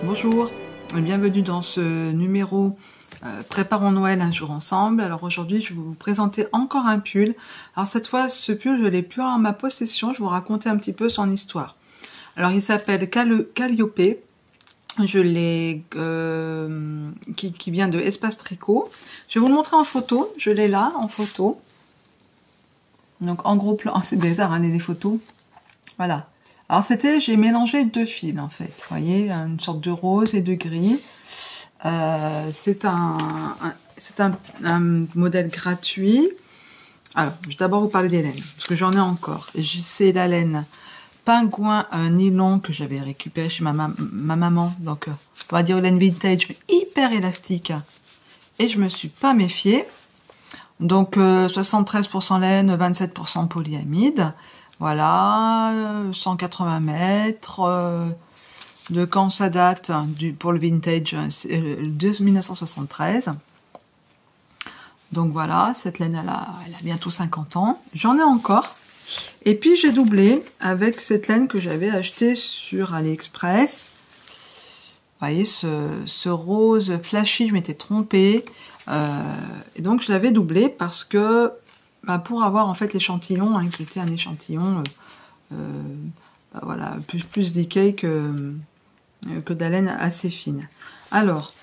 Bonjour et bienvenue dans ce numéro Préparons Noël un jour ensemble. Alors aujourd'hui je vais vous présenter encore un pull. Alors cette fois ce pull je l'ai plus en ma possession, je vais vous raconter un petit peu son histoire. Alors il s'appelle Calliope, je l'ai qui vient de Espace Tricot. Je vais vous le montrer en photo, je l'ai là en photo. Donc en gros plan, c'est bizarre hein, les photos. Voilà. Alors j'ai mélangé deux fils en fait, vous voyez, une sorte de rose et de gris. C'est un modèle gratuit. Alors, je vais d'abord vous parler des laines, parce que j'en ai encore. C'est la laine pingouin nylon que j'avais récupéré chez ma maman. Donc, on va dire laine vintage, mais hyper élastique. Et je me suis pas méfiée. Donc, 73% laine, 27% polyamide. Voilà, 180 mètres. De quand ça date pour le vintage, de 1973. Donc voilà, cette laine, elle a bientôt 50 ans. J'en ai encore. Et puis j'ai doublé avec cette laine que j'avais achetée sur AliExpress. Vous voyez, ce rose flashy, je m'étais trompée. Et donc je l'avais doublé parce que, pour avoir en fait l'échantillon, hein, qui était un échantillon, voilà, plus d'écailles que de la laine assez fine. Alors,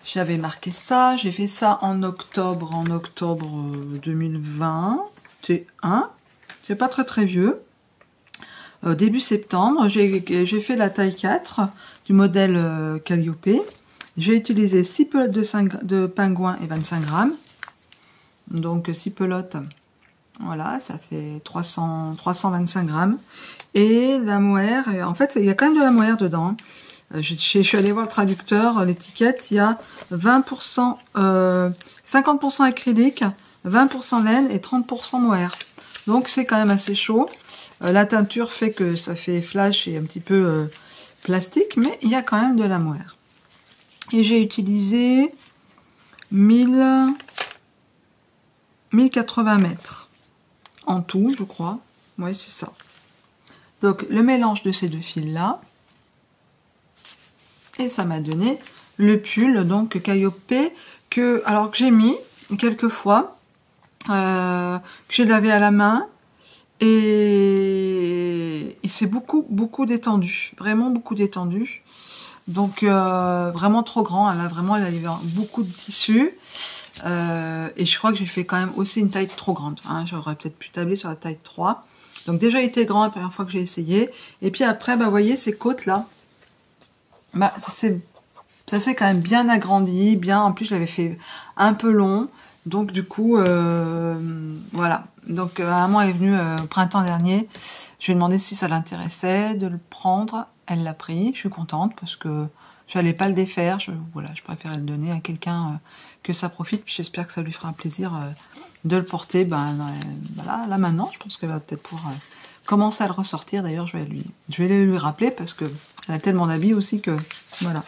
j'avais marqué ça, j'ai fait ça en octobre 2021, c'est pas très vieux. Début septembre, j'ai fait la taille 4 du modèle Calliope. J'ai utilisé 6 pelotes de pingouin et 25 grammes. Donc 6 pelotes, voilà, ça fait 325 grammes. Et la mohair, en fait, il y a quand même de la mohair dedans. Je suis allée voir le traducteur, l'étiquette, il y a 20%, 50% acrylique, 20% laine et 30% mohair. Donc c'est quand même assez chaud. La teinture fait que ça fait flash et un petit peu plastique, mais il y a quand même de la mohair. Et j'ai utilisé 1080 mètres en tout, je crois. Oui, c'est ça. Donc le mélange de ces deux fils là, et ça m'a donné le pull donc Calliope que j'ai mis quelques fois, que j'ai lavé à la main et il s'est beaucoup détendu, vraiment beaucoup détendu. Donc vraiment trop grand, elle avait beaucoup de tissu. Et je crois que j'ai fait quand même aussi une taille trop grande, hein. J'aurais peut-être pu tabler sur la taille 3. Donc déjà il était grand la première fois que j'ai essayé. Et puis après, vous voyez ces côtes là, ça s'est quand même bien agrandi, bien. En plus je l'avais fait un peu long. Donc du coup, voilà. Donc maman est venue au printemps dernier. Je lui ai demandé si ça l'intéressait de le prendre. Elle l'a pris. Je suis contente parce que je n'allais pas le défaire. Voilà, je préférais le donner à quelqu'un que ça profite. Puis j'espère que ça lui fera un plaisir de le porter. Voilà, là maintenant, je pense qu'elle va peut-être pouvoir commencer à le ressortir. D'ailleurs, je vais lui rappeler parce que elle a tellement d'habits aussi que voilà.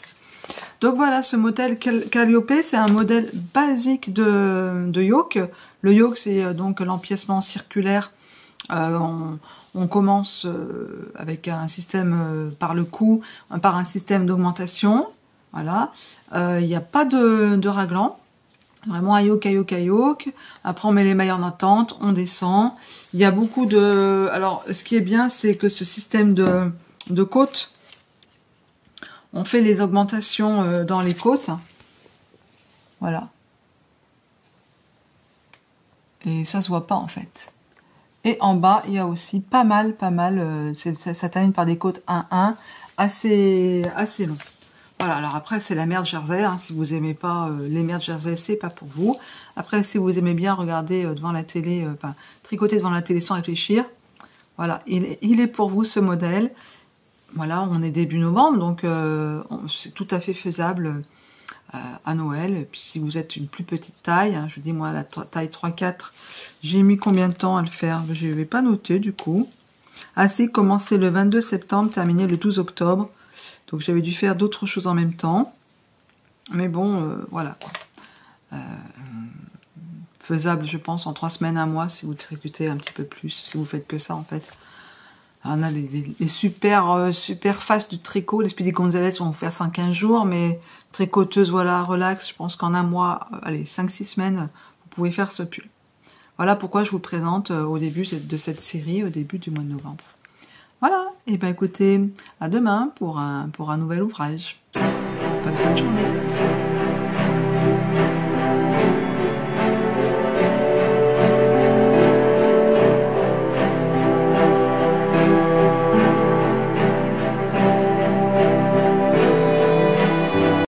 Donc voilà, ce modèle Calliope, c'est un modèle basique de yoke. Le yoke, c'est donc l'empiècement circulaire. On commence avec un système par le cou, par un système d'augmentation. Voilà. Il n'y a pas de raglan. Vraiment un yoke à yoke à yoke. Après, on met les mailles en attente, on descend. Il y a beaucoup de... Alors, ce qui est bien, c'est que ce système de côtes, on fait les augmentations dans les côtes. Voilà. Et ça se voit pas, en fait. Et en bas, il y a aussi pas mal, ça termine par des côtes 1-1, assez long. Voilà, alors après, c'est la merde jersey, hein. Si vous aimez pas les merdes jersey, c'est pas pour vous. Après, si vous aimez bien regarder devant la télé, tricoter devant la télé sans réfléchir, voilà, il est pour vous ce modèle. Voilà, on est début novembre, donc c'est tout à fait faisable à Noël. Et puis si vous êtes une plus petite taille, hein, je vous dis moi la taille 3-4, j'ai mis combien de temps à le faire? Je ne vais pas noter du coup. Ainsi, commencer le 22 septembre, terminer le 12 octobre. Donc j'avais dû faire d'autres choses en même temps. Mais bon, voilà. Faisable, je pense, en 3 semaines, 1 mois, si vous tricotez un petit peu plus, si vous faites que ça en fait. On a les super super fastes du tricot. Les Speedy Gonzales vont faire 115 jours, mais tricoteuse, voilà, relax. Je pense qu'en un mois, allez, 5-6 semaines, vous pouvez faire ce pull. Voilà pourquoi je vous le présente au début de cette série, au début du mois de novembre. Voilà, et ben écoutez, à demain pour un nouvel ouvrage. Bonne fin de journée.